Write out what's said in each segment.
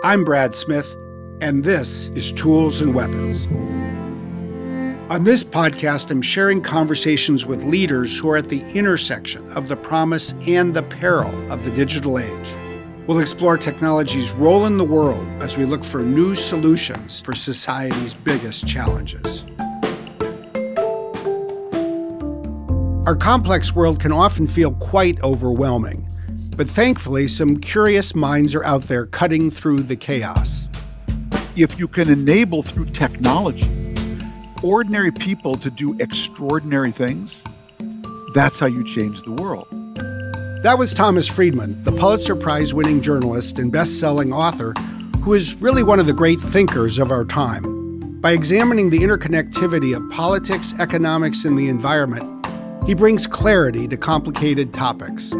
I'm Brad Smith, and this is Tools and Weapons. On this podcast, I'm sharing conversations with leaders who are at the intersection of the promise and the peril of the digital age. We'll explore technology's role in the world as we look for new solutions for society's biggest challenges. Our complex world can often feel quite overwhelming, but thankfully, some curious minds are out there cutting through the chaos. If you can enable through technology ordinary people to do extraordinary things, that's how you change the world. That was Thomas Friedman, the Pulitzer Prize-winning journalist and best-selling author, who is really one of the great thinkers of our time. By examining the interconnectivity of politics, economics, and the environment, he brings clarity to complicated topics.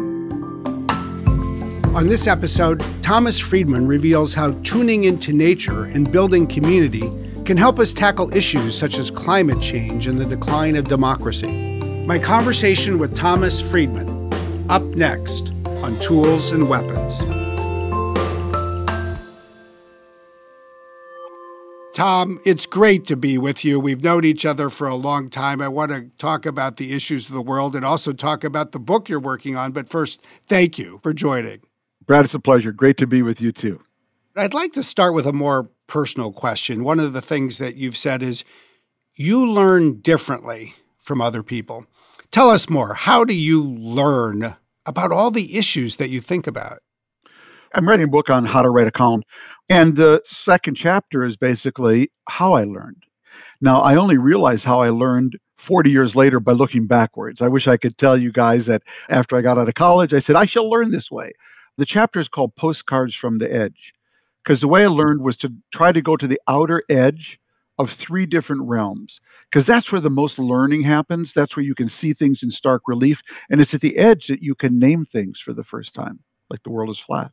On this episode, Thomas Friedman reveals how tuning into nature and building community can help us tackle issues such as climate change and the decline of democracy. My conversation with Thomas Friedman, up next on Tools and Weapons. Tom, it's great to be with you. We've known each other for a long time. I want to talk about the issues of the world and also talk about the book you're working on. But first, thank you for joining. Brad, it's a pleasure. Great to be with you, too. I'd like to start with a more personal question. One of the things that you've said is you learn differently from other people. Tell us more. How do you learn about all the issues that you think about? I'm writing a book on how to write a column, and the second chapter is basically how I learned. Now, I only realized how I learned 40 years later by looking backwards. I wish I could tell you guys that after I got out of college, I said, I shall learn this way. The chapter is called Postcards from the Edge, because the way I learned was to try to go to the outer edge of three different realms, because that's where the most learning happens. That's where you can see things in stark relief. And it's at the edge that you can name things for the first time, like the world is flat.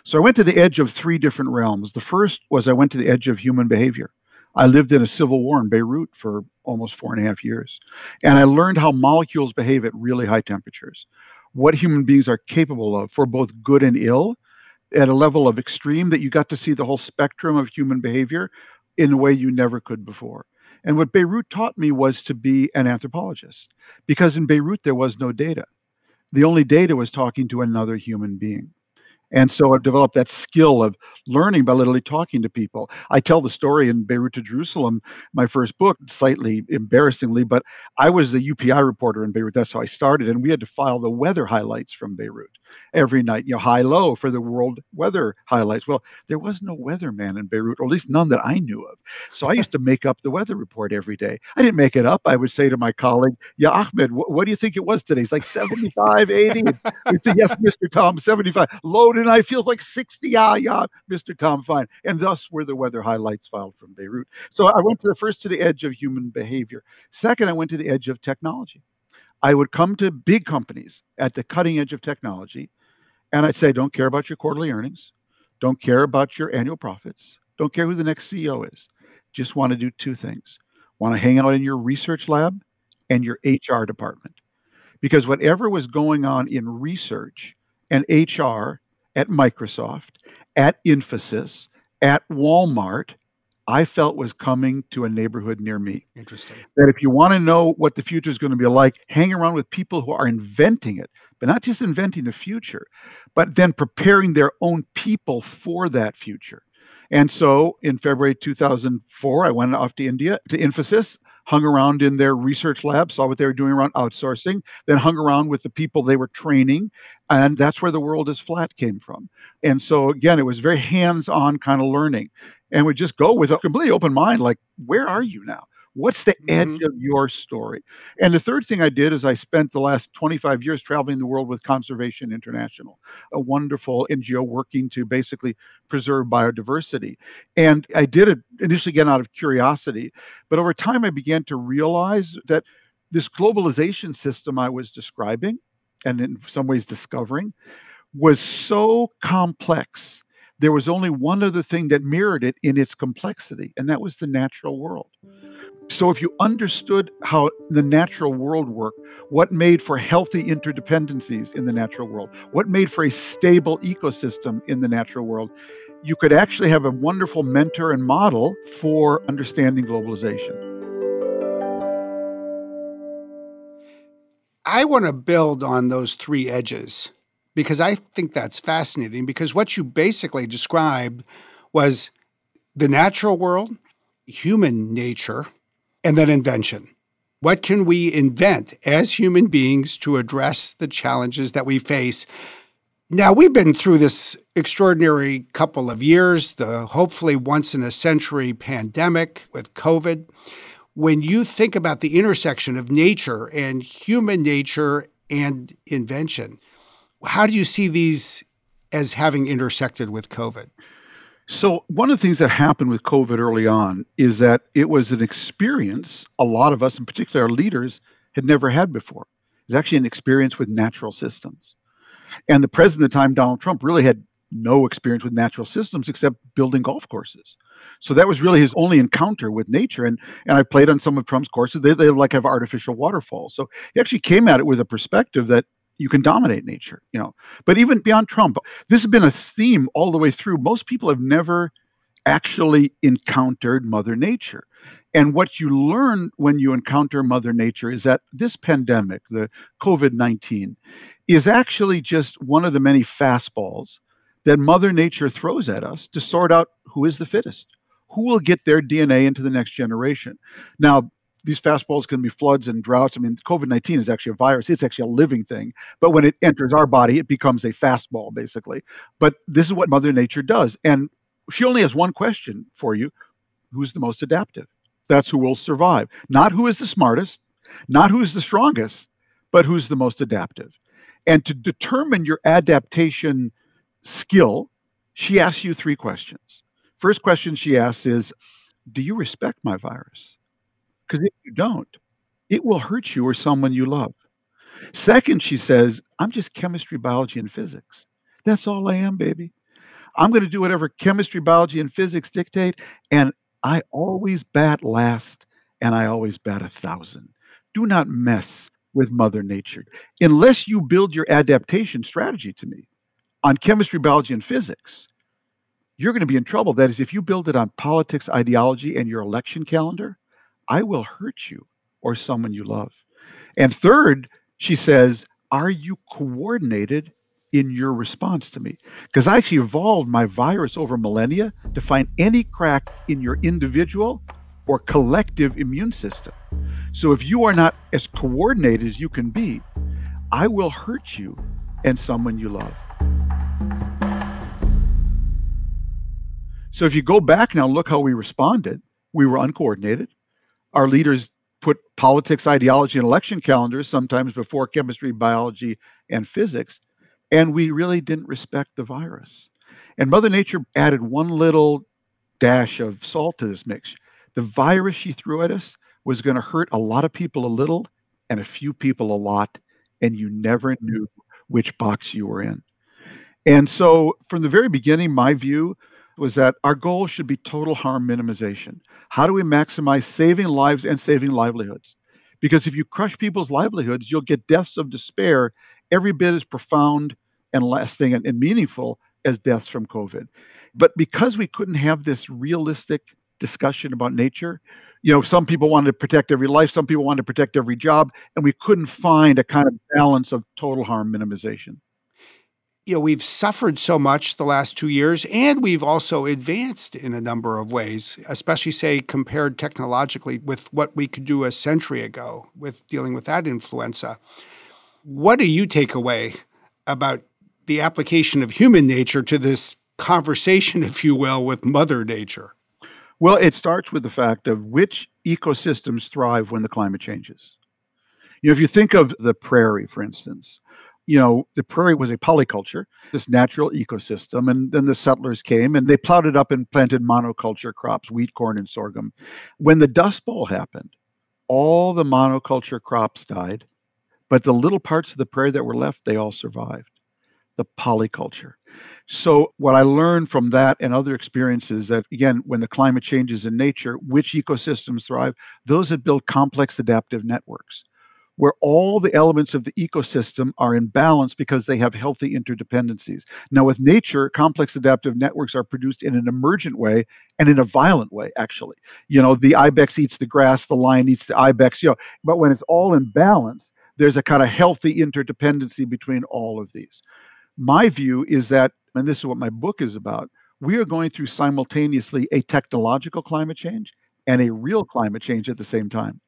So I went to the edge of three different realms. The first was I went to the edge of human behavior. I lived in a civil war in Beirut for almost 4.5 years. And I learned how molecules behave at really high temperatures, what human beings are capable of for both good and ill at a level of extreme that you got to see the whole spectrum of human behavior in a way you never could before. And what Beirut taught me was to be an anthropologist, because in Beirut, there was no data. The only data was talking to another human being. And so I developed that skill of learning by literally talking to people. I tell the story in Beirut to Jerusalem, my first book, slightly embarrassingly, but I was the UPI reporter in Beirut. That's how I started. And we had to file the weather highlights from Beirut every night, high, low for the world weather highlights. Well, there was no weatherman in Beirut, or at least none that I knew of. So I used to make up the weather report every day. I didn't make it up. I would say to my colleague, yeah, Ahmed, what do you think it was today? It's like 75, 80. We'd say, yes, Mr. Tom, 75. Low tonight feels like 60. Yeah, Mr. Tom, fine. And thus were the weather highlights filed from Beirut. So I went to the edge of human behavior. Second, I went to the edge of technology. I would come to big companies at the cutting edge of technology, and I'd say, don't care about your quarterly earnings, don't care about your annual profits, don't care who the next CEO is. Just want to do two things. Want to hang out in your research lab and your HR department. Because whatever was going on in research and HR at Microsoft, at Infosys, at Walmart, I felt was coming to a neighborhood near me. Interesting. That if you want to know what the future is going to be like, hang around with people who are inventing it, but not just inventing the future, but then preparing their own people for that future. And so in February 2004, I went off to India, to Infosys, hung around in their research lab, saw what they were doing around outsourcing, then hung around with the people they were training. And that's where the world is flat came from. And so again, it was very hands-on kind of learning. And we just go with a completely open mind, like, where are you now? What's the edge of your story? And the third thing I did is I spent the last 25 years traveling the world with Conservation International, a wonderful NGO working to basically preserve biodiversity. And I did it initially again out of curiosity, but over time I began to realize that this globalization system I was describing, and in some ways discovering, was so complex there was only one other thing that mirrored it in its complexity, and that was the natural world. So if you understood how the natural world worked, what made for healthy interdependencies in the natural world, what made for a stable ecosystem in the natural world, you could actually have a wonderful mentor and model for understanding globalization. I want to build on those three edges because I think that's fascinating, because what you basically described was the natural world, human nature, and then invention. What can we invent as human beings to address the challenges that we face? Now, we've been through this extraordinary couple of years, the hopefully once in a century pandemic with COVID. When you think about the intersection of nature and human nature and invention, how do you see these as having intersected with COVID? So one of the things that happened with COVID early on is that it was an experience a lot of us, in particular our leaders, had never had before. It was actually an experience with natural systems. And the president at the time, Donald Trump, really had no experience with natural systems except building golf courses. So that was really his only encounter with nature. And I played on some of Trump's courses. They like have artificial waterfalls. So he actually came at it with a perspective that you can dominate nature, you know. But even beyond Trump, this has been a theme all the way through. Most people have never actually encountered Mother Nature. And what you learn when you encounter Mother Nature is that this pandemic, the COVID-19, is actually just one of the many fastballs that Mother Nature throws at us to sort out who is the fittest, who will get their DNA into the next generation. Now, these fastballs can be floods and droughts. I mean, COVID-19 is actually a virus. It's actually a living thing. But when it enters our body, it becomes a fastball, basically. But this is what Mother Nature does. And she only has one question for you. Who's the most adaptive? That's who will survive. Not who is the smartest, not who's the strongest, but who's the most adaptive. And to determine your adaptation skill, she asks you three questions. First question she asks is, do you respect my virus? Because if you don't, it will hurt you or someone you love. Second, she says, I'm just chemistry, biology, and physics. That's all I am, baby. I'm going to do whatever chemistry, biology, and physics dictate, and I always bat last, and I always bat 1,000. Do not mess with Mother Nature. Unless you build your adaptation strategy to me on chemistry, biology, and physics, you're going to be in trouble. That is, if you build it on politics, ideology, and your election calendar, I will hurt you or someone you love. And third, she says, are you coordinated in your response to me? Because I actually evolved my virus over millennia to find any crack in your individual or collective immune system. So if you are not as coordinated as you can be, I will hurt you and someone you love. So if you go back now, look how we responded. We were uncoordinated. Our leaders put politics, ideology, and election calendars sometimes before chemistry, biology, and physics. And we really didn't respect the virus. And Mother Nature added one little dash of salt to this mix. The virus she threw at us was going to hurt a lot of people a little and a few people a lot. And you never knew which box you were in. And so from the very beginning, my view was that our goal should be total harm minimization. How do we maximize saving lives and saving livelihoods? Because if you crush people's livelihoods, you'll get deaths of despair every bit as profound and lasting and meaningful as deaths from COVID. But because we couldn't have this realistic discussion about nature, you know, some people wanted to protect every life, some people wanted to protect every job, and we couldn't find a kind of balance of total harm minimization. You know, we've suffered so much the last 2 years, and we've also advanced in a number of ways, especially, say, compared technologically with what we could do a century ago with dealing with that influenza. What do you take away about the application of human nature to this conversation, if you will, with Mother Nature? Well, it starts with the fact of which ecosystems thrive when the climate changes. You know, if you think of the prairie, for instance, you know, the prairie was a polyculture, this natural ecosystem, and then the settlers came and they plowed it up and planted monoculture crops, wheat, corn, and sorghum. When the Dust Bowl happened, all the monoculture crops died, but the little parts of the prairie that were left, they all survived. the polyculture. So what I learned from that and other experiences that, again, when the climate changes in nature, which ecosystems thrive? Those that build complex adaptive networks, where all the elements of the ecosystem are in balance because they have healthy interdependencies. Now, with nature, complex adaptive networks are produced in an emergent way and in a violent way, actually. The ibex eats the grass, the lion eats the ibex, but when it's all in balance, there's a kind of healthy interdependency between all of these. My view is that, and this is what my book is about, we are going through simultaneously a technological climate change and a real climate change at the same time.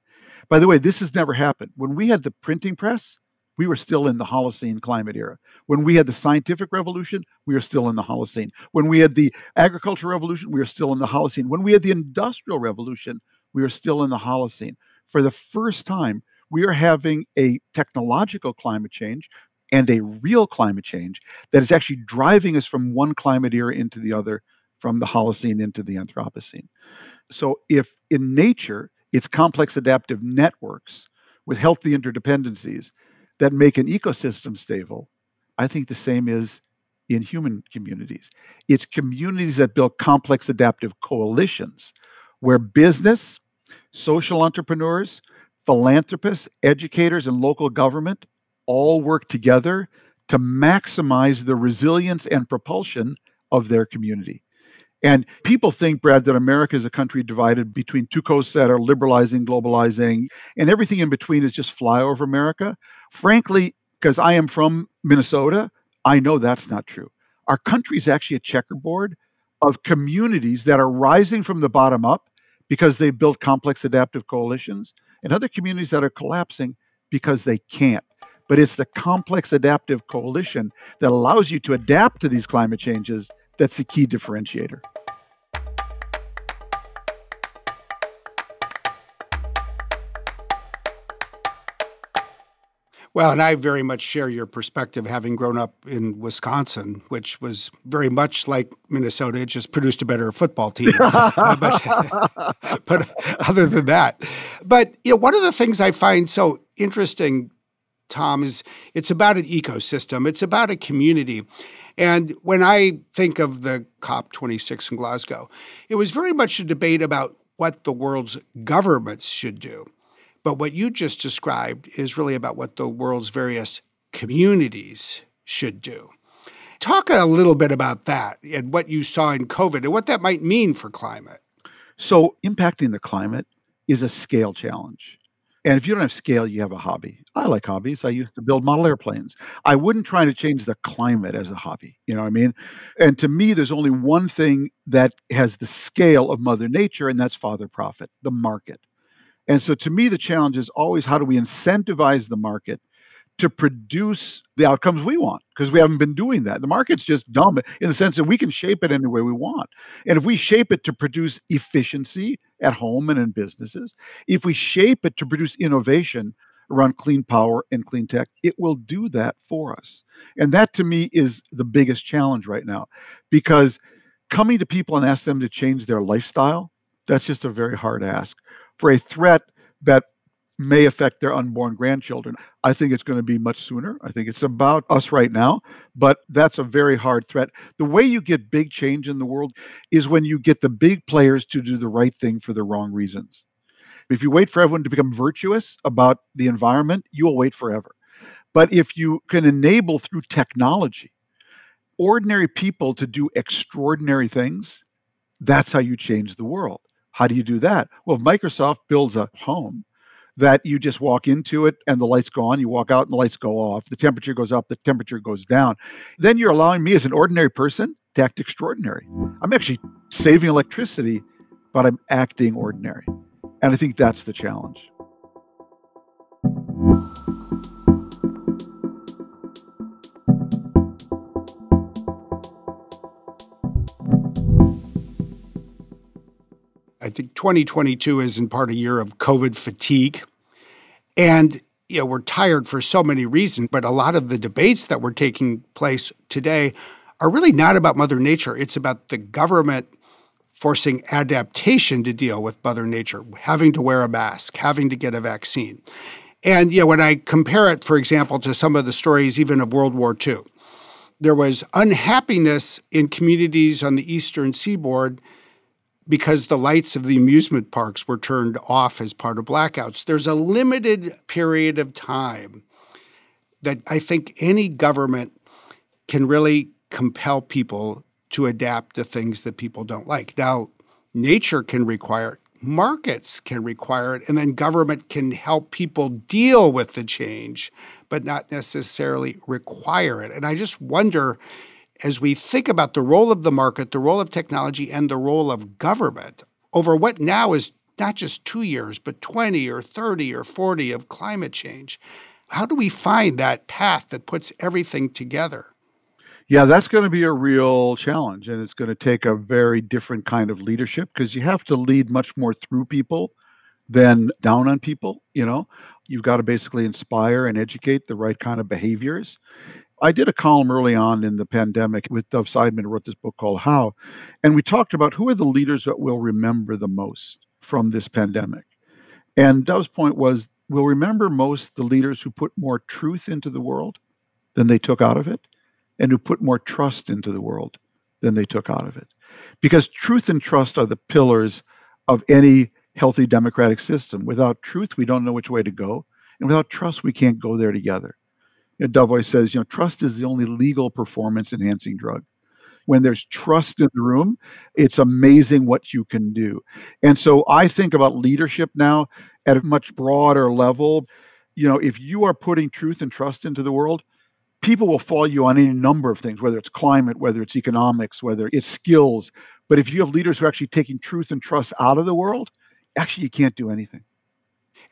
By the way, this has never happened. When we had the printing press, we were still in the Holocene climate era. When we had the scientific revolution, we were still in the Holocene. When we had the agricultural revolution, we were still in the Holocene. When we had the industrial revolution, we were still in the Holocene. For the first time, we are having a technological climate change and a real climate change that is actually driving us from one climate era into the other, from the Holocene into the Anthropocene. So if in nature, it's complex adaptive networks with healthy interdependencies that make an ecosystem stable, I think the same is in human communities. It's communities that build complex adaptive coalitions where business, social entrepreneurs, philanthropists, educators, and local government all work together to maximize the resilience and propulsion of their community. And people think, Brad, that America is a country divided between two coasts that are liberalizing, globalizing, and everything in between is just flyover America. Frankly, because I am from Minnesota, I know that's not true. Our country is actually a checkerboard of communities that are rising from the bottom up because they built complex adaptive coalitions, and other communities that are collapsing because they can't. But it's the complex adaptive coalition that allows you to adapt to these climate changes that's the key differentiator. Well, and I very much share your perspective, having grown up in Wisconsin, which was very much like Minnesota. It just produced a better football team. But other than that, one of the things I find so interesting, Tom, is it's about an ecosystem. It's about a community. And when I think of the COP26 in Glasgow, it was very much a debate about what the world's governments should do. But what you just described is really about what the world's various communities should do. Talk a little bit about that and what you saw in COVID and what that might mean for climate. So impacting the climate is a scale challenge. And if you don't have scale, you have a hobby. I like hobbies. I used to build model airplanes. I wouldn't try to change the climate as a hobby. You know what I mean? And to me, there's only one thing that has the scale of Mother Nature, and that's father profit, the market. And so to me, the challenge is always how do we incentivize the market to produce the outcomes we want? Because we haven't been doing that. The market's just dumb in the sense that we can shape it any way we want. And if we shape it to produce efficiency at home and in businesses, if we shape it to produce innovation around clean power and clean tech, it will do that for us. And that to me is the biggest challenge right now, because coming to people and ask them to change their lifestyle, that's just a very hard ask. For a threat that may affect their unborn grandchildren, I think it's going to be much sooner. I think it's about us right now, but that's a very hard threat. The way you get big change in the world is when you get the big players to do the right thing for the wrong reasons. If you wait for everyone to become virtuous about the environment, you will wait forever. But if you can enable through technology ordinary people to do extraordinary things, that's how you change the world. How do you do that? Well, if Microsoft builds a home that you just walk into it and the lights go on, you walk out and the lights go off, the temperature goes up, the temperature goes down, then you're allowing me as an ordinary person to act extraordinary. I'm actually saving electricity, but I'm acting ordinary. And I think that's the challenge. I think 2022 is in part a year of COVID fatigue. And, we're tired for so many reasons, but a lot of the debates that were taking place today are really not about Mother Nature. It's about the government forcing adaptation to deal with Mother Nature, having to wear a mask, having to get a vaccine. And, when I compare it, for example, to some of the stories even of World War II, there was unhappiness in communities on the eastern seaboard because the lights of the amusement parks were turned off as part of blackouts. There's a limited period of time that I think any government can really compel people to adapt to things that people don't like. Now, nature can require it, markets can require it, and then government can help people deal with the change, but not necessarily require it. And I just wonder, as we think about the role of the market, the role of technology, and the role of government over what now is not just 2 years, but 20 or 30 or 40 of climate change, how do we find that path that puts everything together? Yeah, that's going to be a real challenge, and it's going to take a very different kind of leadership because you have to lead much more through people than down on people. You've got to basically inspire and educate the right kind of behaviors. I did a column early on in the pandemic with Dov Seidman, who wrote this book called How, and we talked about who are the leaders that we'll remember the most from this pandemic. And Dov's point was, we'll remember most the leaders who put more truth into the world than they took out of it, and who put more trust into the world than they took out of it. Because truth and trust are the pillars of any healthy democratic system. Without truth, we don't know which way to go. And without trust, we can't go there together. Dov always says, trust is the only legal performance-enhancing drug. When there's trust in the room, it's amazing what you can do. And so I think about leadership now at a much broader level. If you are putting truth and trust into the world, people will follow you on any number of things, whether it's climate, whether it's economics, whether it's skills. But if you have leaders who are actually taking truth and trust out of the world, actually you can't do anything.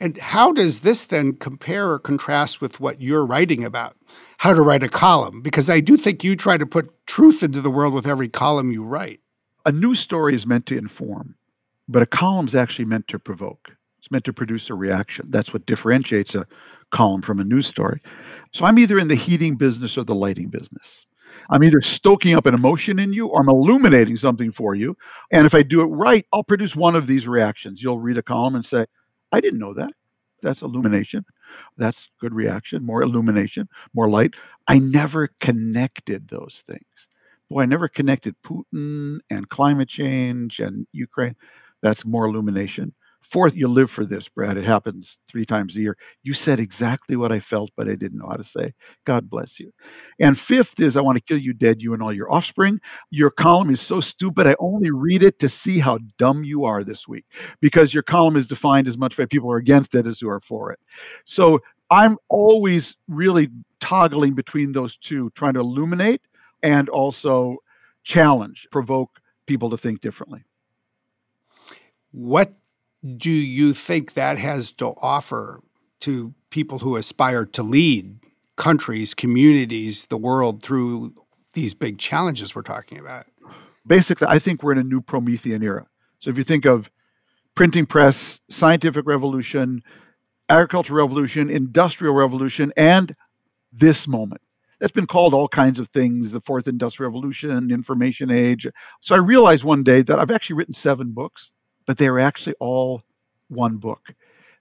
And how does this then compare or contrast with what you're writing about, how to write a column? Because I do think you try to put truth into the world with every column you write. A news story is meant to inform, but a column is actually meant to provoke. It's meant to produce a reaction. That's what differentiates a column from a news story. So I'm either in the heating business or the lighting business. I'm either stoking up an emotion in you or I'm illuminating something for you. And if I do it right, I'll produce one of these reactions. You'll read a column and say, I didn't know that. That's illumination. That's good reaction, more illumination, more light. I never connected those things. Boy, I never connected Putin and climate change and Ukraine. That's more illumination. Fourth, you live for this, Brad. It happens 3 times a year. You said exactly what I felt, but I didn't know how to say. God bless you. And fifth is, I want to kill you dead, you and all your offspring. Your column is so stupid, I only read it to see how dumb you are this week, because your column is defined as much by people who are against it as who are for it. So I'm always really toggling between those two, trying to illuminate and also challenge, provoke people to think differently. What do you think that has to offer to people who aspire to lead countries, communities, the world through these big challenges we're talking about? Basically, I think we're in a new Promethean era. So if you think of printing press, scientific revolution, agricultural revolution, industrial revolution, and this moment. That's been called all kinds of things, the fourth industrial revolution, information age. So I realized one day that I've actually written 7 books, but they were actually all one book.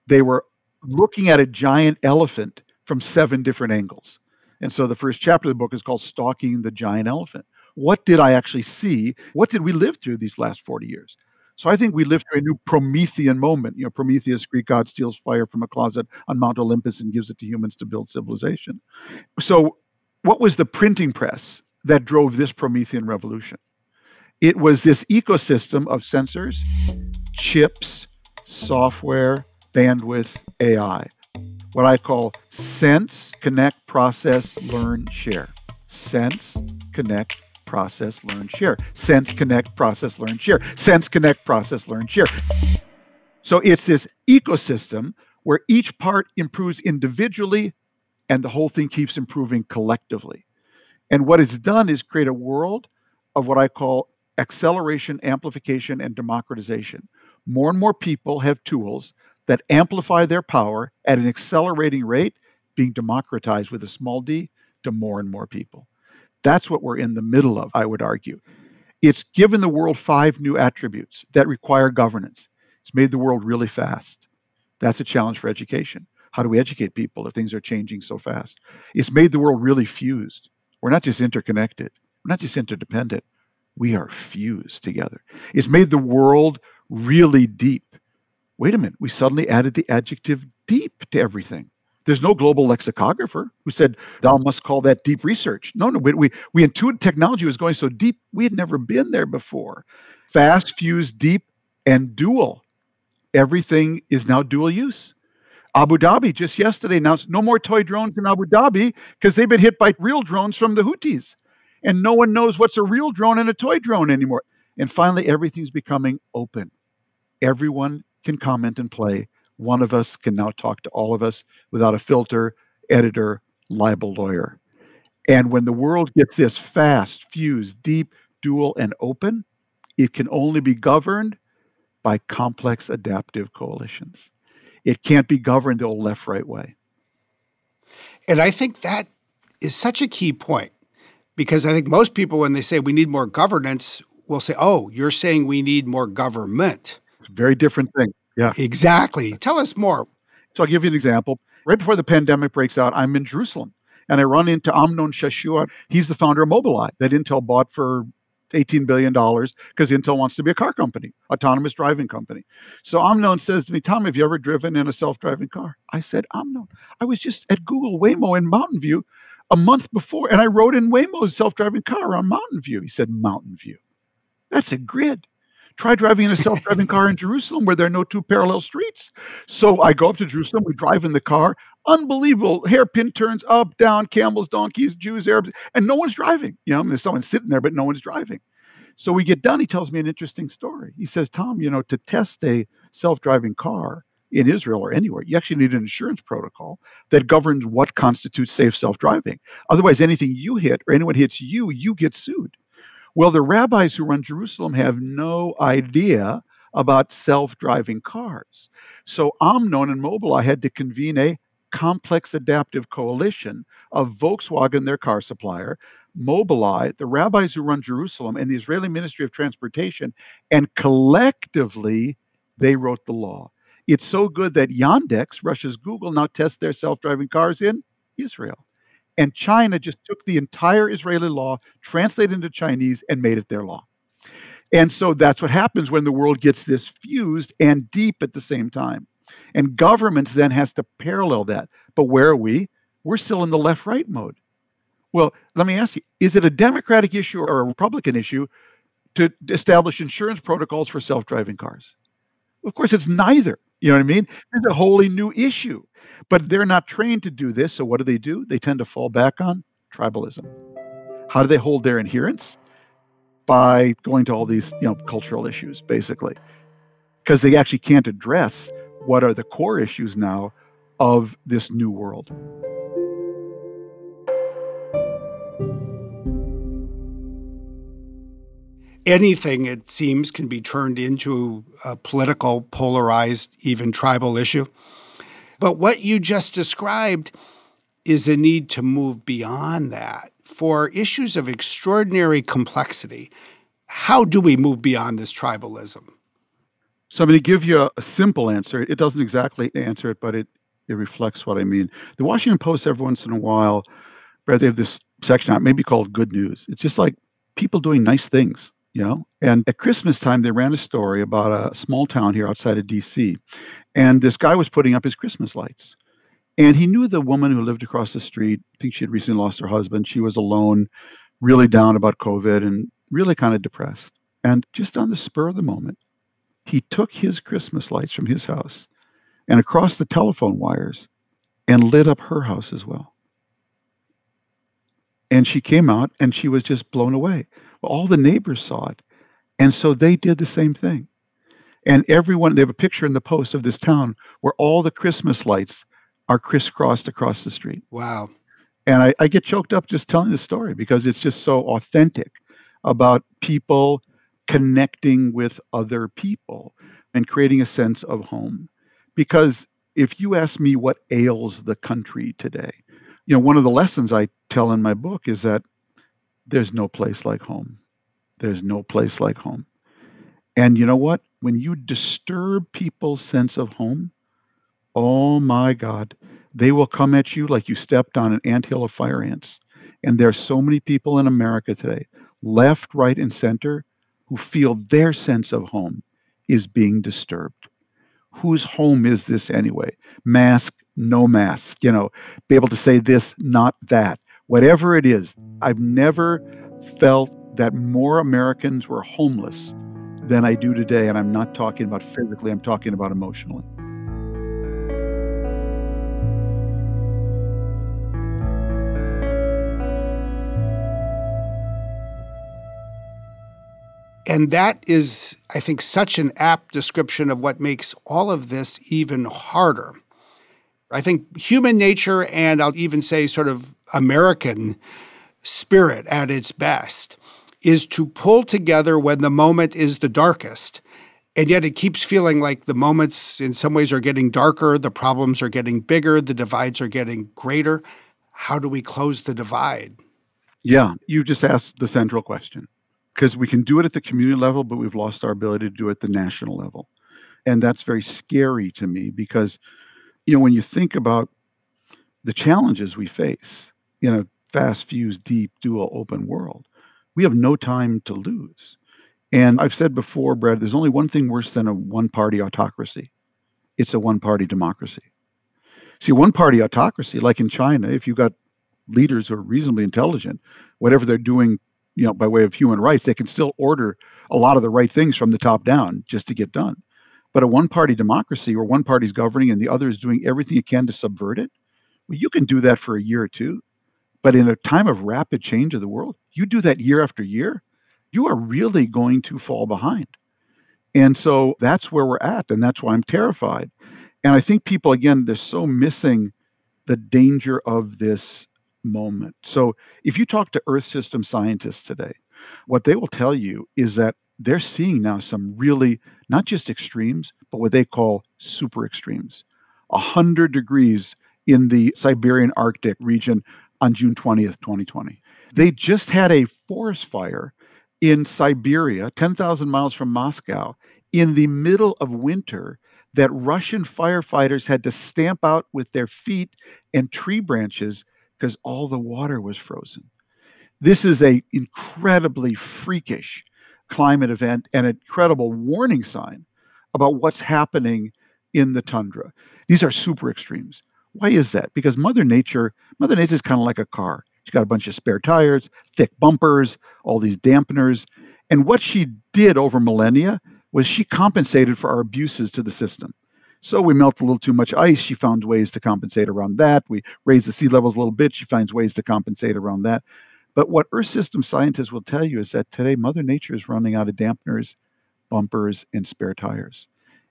They were looking at a giant elephant from 7 different angles. And so the first chapter of the book is called Stalking the Giant Elephant. What did I actually see? What did we live through these last 40 years? So I think we lived through a new Promethean moment. Prometheus, Greek god, steals fire from a closet on Mount Olympus and gives it to humans to build civilization. So what was the printing press that drove this Promethean revolution? It was this ecosystem of sensors, chips, software, bandwidth, AI. What I call sense, connect, process, learn, share. Sense, connect, process, learn, share. Sense, connect, process, learn, share. Sense, connect, process, learn, share. So it's this ecosystem where each part improves individually and the whole thing keeps improving collectively. And what it's done is create a world of what I call acceleration, amplification, and democratization. More and more people have tools that amplify their power at an accelerating rate, being democratized with a small d to more and more people. That's what we're in the middle of, I would argue. It's given the world 5 new attributes that require governance. It's made the world really fast. That's a challenge for education. How do we educate people if things are changing so fast? It's made the world really fused. We're not just interconnected. We're not just interdependent. We are fused together. It's made the world really deep. Wait a minute. We suddenly added the adjective deep to everything. There's no global lexicographer who said, thou must call that deep research. No, we intuited technology was going so deep, we had never been there before. Fast, fused, deep, and dual. Everything is now dual use. Abu Dhabi just yesterday announced no more toy drones in Abu Dhabi because they've been hit by real drones from the Houthis. And no one knows what's a real drone and a toy drone anymore. And finally, everything's becoming open. Everyone can comment and play. One of us can now talk to all of us without a filter, editor, libel lawyer. And when the world gets this fast, fused, deep, dual, and open, it can only be governed by complex adaptive coalitions. It can't be governed the old left-right way. And I think that is such a key point, because I think most people, when they say we need more governance, will say, oh, you're saying we need more government. It's a very different thing. Yeah. Exactly. Tell us more. So I'll give you an example. Right before the pandemic breaks out, I'm in Jerusalem, and I run into Amnon Shashua. He's the founder of Mobileye that Intel bought for $18 billion because Intel wants to be a car company, autonomous driving company. So Amnon says to me, Tom, have you ever driven in a self-driving car? I said, Amnon, I was just at Google Waymo in Mountain View a month before, and I rode in Waymo's self-driving car around Mountain View. He said, Mountain View. That's a grid. Try driving in a self-driving car in Jerusalem where there are no two parallel streets. So I go up to Jerusalem, we drive in the car, unbelievable hairpin turns up, down, camels, donkeys, Jews, Arabs, and no one's driving. There's someone sitting there, but no one's driving. So we get done. He tells me an interesting story. He says, Tom, to test a self-driving car in Israel or anywhere, you actually need an insurance protocol that governs what constitutes safe self-driving. Otherwise, anything you hit or anyone hits you, you get sued. Well, the rabbis who run Jerusalem have no idea about self-driving cars. So Amnon and Mobileye had to convene a complex adaptive coalition of Volkswagen, their car supplier, Mobileye, the rabbis who run Jerusalem, and the Israeli Ministry of Transportation, and collectively they wrote the law. It's so good that Yandex, Russia's Google, now tests their self-driving cars in Israel. And China just took the entire Israeli law, translated into Chinese, and made it their law. And so that's what happens when the world gets this fused and deep at the same time. And governments then has to parallel that. But where are we? We're still in the left-right mode. Well, let me ask you, is it a Democratic issue or a Republican issue to establish insurance protocols for self-driving cars? Of course, it's neither. You know what I mean? It's a wholly new issue. But they're not trained to do this. So what do? They tend to fall back on tribalism. How do they hold their adherents? By going to all these, cultural issues, basically. Because they actually can't address what are the core issues now of this new world. Anything, it seems, can be turned into a political, polarized, even tribal issue. But what you just described is a need to move beyond that for issues of extraordinary complexity. How do we move beyond this tribalism? So I'm going to give you a simple answer. It doesn't exactly answer it, but it reflects what I mean. The Washington Post, every once in a while, they have this section out, maybe called Good News. It's just like people doing nice things. And at Christmas time, they ran a story about a small town here outside of DC. And this guy was putting up his Christmas lights. And he knew the woman who lived across the street. I think she had recently lost her husband. She was alone, really down about COVID and really kind of depressed. And just on the spur of the moment, he took his Christmas lights from his house and across the telephone wires and lit up her house as well. And she came out and she was just blown away. Well, all the neighbors saw it. And so they did the same thing. And everyone, they have a picture in the Post of this town where all the Christmas lights are crisscrossed across the street. Wow. And I get choked up just telling this story because it's just so authentic about people connecting with other people and creating a sense of home. Because if you ask me what ails the country today, one of the lessons I tell in my book is that there's no place like home. There's no place like home. And you know what? When you disturb people's sense of home, oh my God, they will come at you like you stepped on an anthill of fire ants. And there are so many people in America today, left, right, and center, who feel their sense of home is being disturbed. Whose home is this anyway? Mask, no mask, be able to say this, not that. Whatever it is, I've never felt that more Americans were homeless than I do today. And I'm not talking about physically, I'm talking about emotionally. And that is, I think, such an apt description of what makes all of this even harder. I think human nature, and I'll even say sort of American spirit at its best, is to pull together when the moment is the darkest. And yet it keeps feeling like the moments in some ways are getting darker, the problems are getting bigger, the divides are getting greater. How do we close the divide? Yeah, you just asked the central question. Because we can do it at the community level, but we've lost our ability to do it at the national level. And that's very scary to me because, when you think about the challenges we face in a fast, fused, deep, dual, open world, we have no time to lose. And I've said before, Brad, there's only one thing worse than a one-party autocracy. It's a one-party democracy. See, one-party autocracy, like in China, if you've got leaders who are reasonably intelligent, whatever they're doing by way of human rights, they can still order a lot of the right things from the top down just to get done. But a one-party democracy where one party's governing and the other is doing everything it can to subvert it, well, you can do that for a year or two. But in a time of rapid change of the world, you do that year after year, you are really going to fall behind. And so that's where we're at. And that's why I'm terrified. And I think people, again, they're so missing the danger of this moment. So if you talk to Earth system scientists today, what they will tell you is that they're seeing now some really, not just extremes, but what they call super extremes. 100 degrees in the Siberian Arctic region on June 20th, 2020. They just had a forest fire in Siberia, 10,000 miles from Moscow, in the middle of winter that Russian firefighters had to stamp out with their feet and tree branches because all the water was frozen. This is an incredibly freakish climate event and an incredible warning sign about what's happening in the tundra. These are super extremes. Why is that? Because Mother Nature is kind of like a car. She's got a bunch of spare tires, thick bumpers, all these dampeners. And what she did over millennia was she compensated for our abuses to the system. So we melt a little too much ice. She found ways to compensate around that. We raise the sea levels a little bit. She finds ways to compensate around that. But what Earth system scientists will tell you is that today Mother Nature is running out of dampeners, bumpers, and spare tires.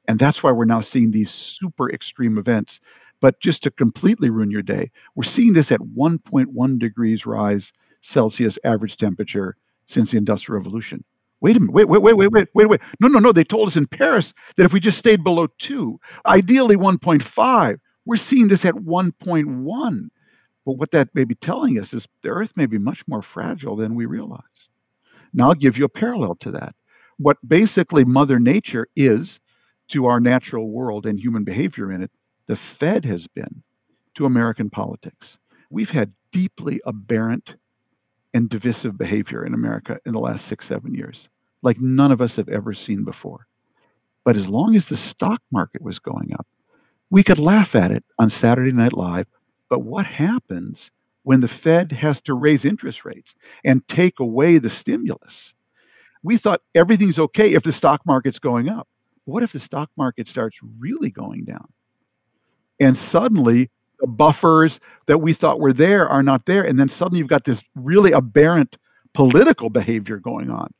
And that's why we're now seeing these super extreme events. But just to completely ruin your day, we're seeing this at 1.1 degrees rise Celsius average temperature since the Industrial Revolution. Wait a minute, wait. No. They told us in Paris that if we just stayed below 2, ideally 1.5, we're seeing this at 1.1. But what that may be telling us is the Earth may be much more fragile than we realize. Now I'll give you a parallel to that. What basically Mother Nature is to our natural world and human behavior in it, the Fed has been to American politics. We've had deeply aberrant and divisive behavior in America in the last 6-7 years, like none of us have ever seen before. But as long as the stock market was going up, we could laugh at it on Saturday Night Live. But what happens when the Fed has to raise interest rates and take away the stimulus? We thought everything's okay if the stock market's going up. What if the stock market starts really going down? And suddenly the buffers that we thought were there are not there. And then suddenly you've got this really aberrant political behavior going on.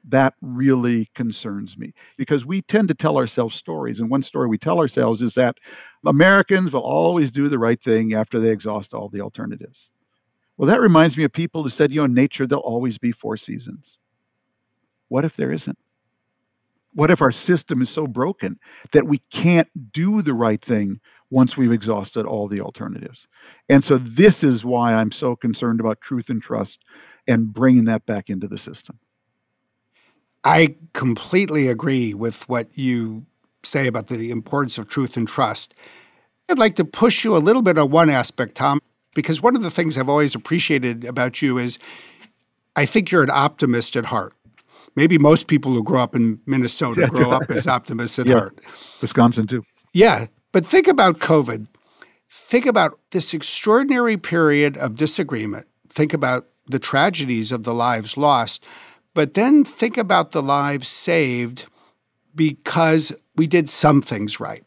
That really concerns me because we tend to tell ourselves stories. And one story we tell ourselves is that Americans will always do the right thing after they exhaust all the alternatives. Well, that reminds me of people who said, in nature, there'll always be 4 seasons. What if there isn't? What if our system is so broken that we can't do the right thing once we've exhausted all the alternatives? And so this is why I'm so concerned about truth and trust and bringing that back into the system. I completely agree with what you say about the importance of truth and trust. I'd like to push you a little bit on one aspect, Tom. because one of the things I've always appreciated about you is I think you're an optimist at heart. Maybe most people who grow up in Minnesota grow up as optimists at heart. Wisconsin too. Yeah. But think about COVID. Think about this extraordinary period of disagreement. Think about the tragedies of the lives lost. But then think about the lives saved because we did some things right.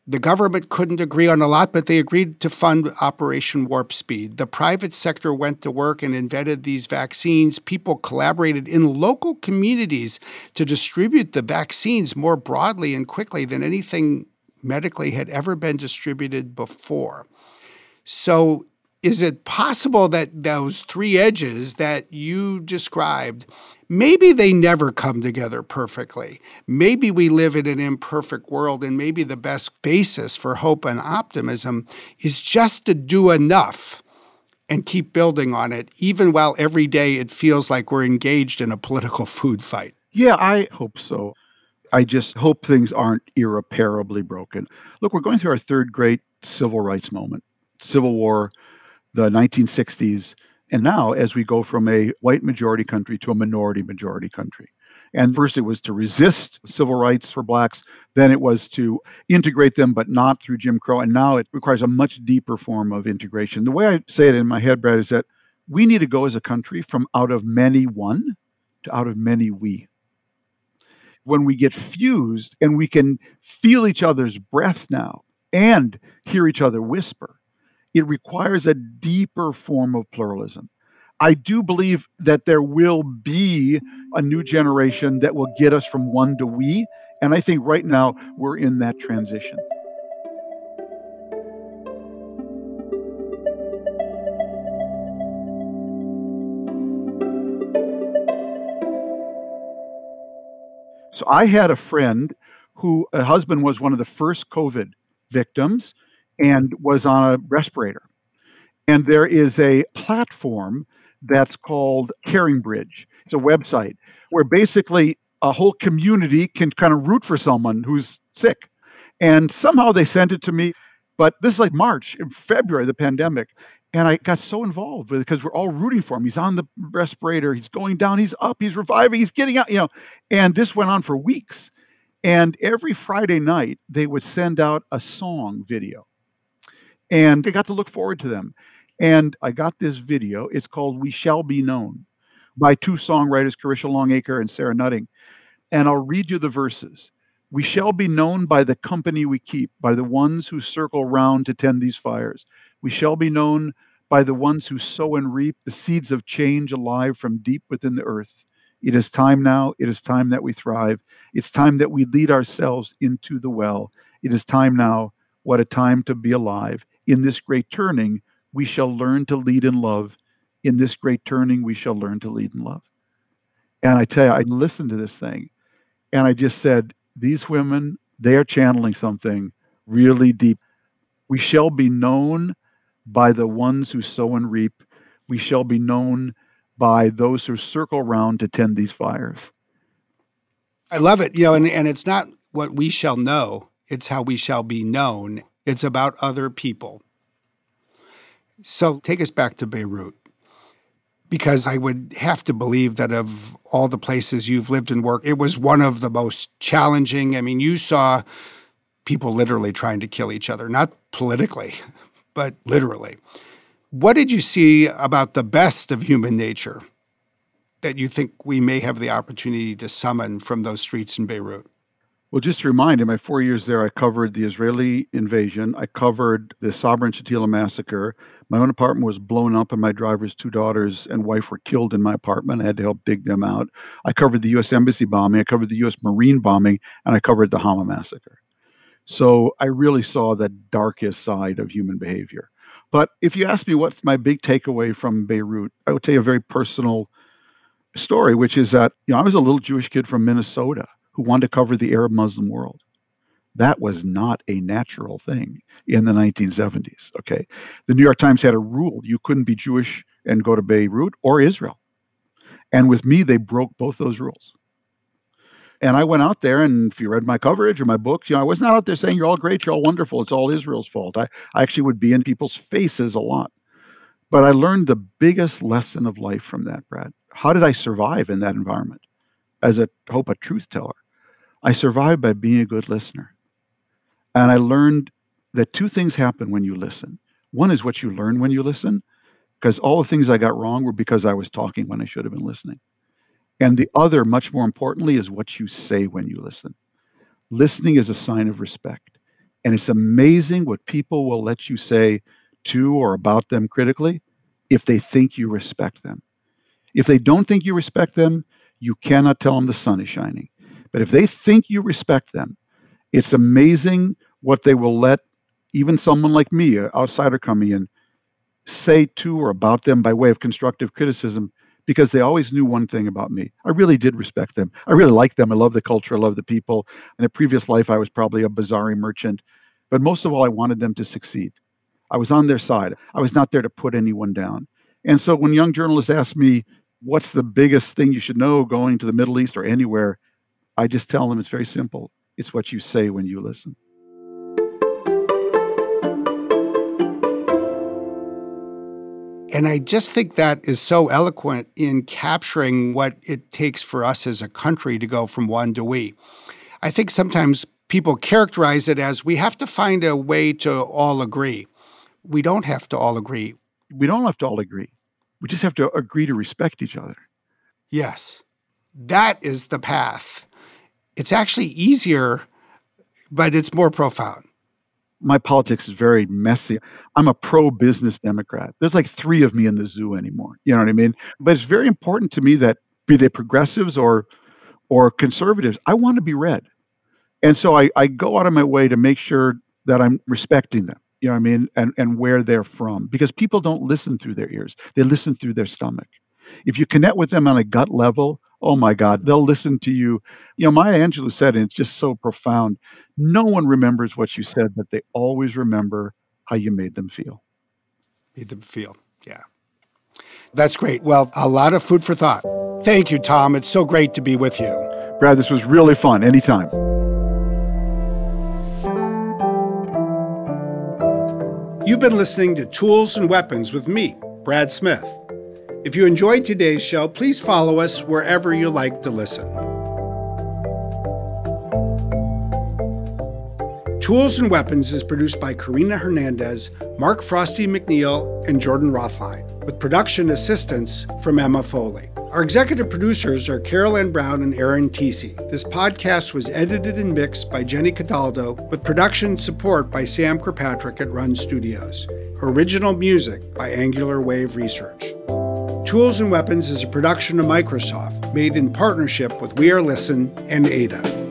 The government couldn't agree on a lot, but they agreed to fund Operation Warp Speed. The private sector went to work and invented these vaccines. People collaborated in local communities to distribute the vaccines more broadly and quickly than anything medically had ever been distributed before. So is it possible that those three edges that you described, maybe they never come together perfectly? Maybe we live in an imperfect world, and maybe the best basis for hope and optimism is just to do enough and keep building on it, even while every day it feels like we're engaged in a political food fight. Yeah, I hope so. I just hope things aren't irreparably broken. Look, we're going through our third great civil rights moment, Civil War, the 1960s, and now as we go from a white majority country to a minority majority country. And first it was to resist civil rights for blacks, then it was to integrate them, but not through Jim Crow, and now it requires a much deeper form of integration. The way I say it in my head, Brad, is that we need to go as a country from out of many one to out of many we. When we get fused and we can feel each other's breath now and hear each other whisper, it requires a deeper form of pluralism. I do believe that there will be a new generation that will get us from one to we, and I think right now we're in that transition. So I had a friend who, a husband was one of the first COVID victims and was on a respirator. And there is a platform that's called Caring Bridge. It's a website where basically a whole community can kind of root for someone who's sick. And somehow they sent it to me. But this is like March, in February, the pandemic. And I got so involved with it because we're all rooting for him. He's on the respirator. He's going down. He's up. He's reviving. He's getting out, And this went on for weeks. And every Friday night, they would send out a song video. And I got to look forward to them. And I got this video. It's called We Shall Be Known by two songwriters, Carisha Longacre and Sarah Nutting. And I'll read you the verses. We shall be known by the company we keep, by the ones who circle round to tend these fires. We shall be known by the ones who sow and reap the seeds of change alive from deep within the earth. It is time now. It is time that we thrive. It's time that we lead ourselves into the well. It is time now. What a time to be alive. In this great turning, we shall learn to lead in love. In this great turning, we shall learn to lead in love. And I tell you, I listened to this thing and I just said, these women, they are channeling something really deep. We shall be known by the ones who sow and reap. We shall be known by those who circle around to tend these fires. I love it. And it's not what we shall know. It's how we shall be known. It's about other people. So take us back to Beirut, because I would have to believe that of all the places you've lived and worked, it was one of the most challenging. I mean, you saw people literally trying to kill each other, not politically, but literally. What did you see about the best of human nature that you think we may have the opportunity to summon from those streets in Beirut? Well, just to remind, in my 4 years there, I covered the Israeli invasion. I covered the Sabra and Shatila massacre. My own apartment was blown up and my driver's two daughters and wife were killed in my apartment. I had to help dig them out. I covered the U.S. Embassy bombing. I covered the U.S. Marine bombing, and I covered the Hama massacre. So I really saw the darkest side of human behavior. But if you ask me what's my big takeaway from Beirut, I would tell you a very personal story, which is that I was a little Jewish kid from Minnesota who wanted to cover the Arab Muslim world. That was not a natural thing in the 1970s, okay? The New York Times had a rule. You couldn't be Jewish and go to Beirut or Israel. And with me, they broke both those rules. And I went out there, and if you read my coverage or my books, I was not out there saying, you're all great, you're all wonderful, it's all Israel's fault. I actually would be in people's faces a lot. But I learned the biggest lesson of life from that, Brad. How did I survive in that environment? As a truth teller, I survived by being a good listener. And I learned that two things happen when you listen. One is what you learn when you listen, because all the things I got wrong were because I was talking when I should have been listening. And the other, much more importantly, is what you say when you listen. Listening is a sign of respect. And it's amazing what people will let you say to or about them critically if they think you respect them. If they don't think you respect them, you cannot tell them the sun is shining. But if they think you respect them, it's amazing what they will let even someone like me, an outsider coming in, say to or about them by way of constructive criticism, because they always knew one thing about me. I really did respect them. I really liked them. I love the culture. I love the people. In a previous life, I was probably a bazaari merchant. But most of all, I wanted them to succeed. I was on their side. I was not there to put anyone down. And so when young journalists ask me, what's the biggest thing you should know going to the Middle East or anywhere, I just tell them it's very simple. It's what you say when you listen. And I just think that is so eloquent in capturing what it takes for us as a country to go from one to we. I think sometimes people characterize it as we have to find a way to all agree. We don't have to all agree. We don't have to all agree. We just have to agree to respect each other. Yes, that is the path. It's actually easier, but it's more profound. My politics is very messy. I'm a pro-business Democrat. There's like 3 of me in the zoo anymore. You know what I mean? But it's very important to me that, be they progressives or conservatives, I want to be read. And so I go out of my way to make sure that I'm respecting them, you know what I mean, and where they're from. Because people don't listen through their ears. They listen through their stomach. If you connect with them on a gut level, oh my God, they'll listen to you. You know, Maya Angelou said, and it's just so profound, no one remembers what you said, but they always remember how you made them feel. Made them feel, yeah. That's great. Well, a lot of food for thought. Thank you, Tom. It's so great to be with you. Brad, this was really fun. Anytime. You've been listening to Tools and Weapons with me, Brad Smith. If you enjoyed today's show, please follow us wherever you like to listen. Tools and Weapons is produced by Karina Hernandez, Mark Frosty McNeil, and Jordan Rothlein, with production assistance from Emma Foley. Our executive producers are Carol Ann Brown and Aaron Tesey. This podcast was edited and mixed by Jenny Cataldo, with production support by Sam Kirkpatrick at Run Studios. Original music by Angular Wave Research. Tools and Weapons is a production of Microsoft, made in partnership with We Are Listen and Ada.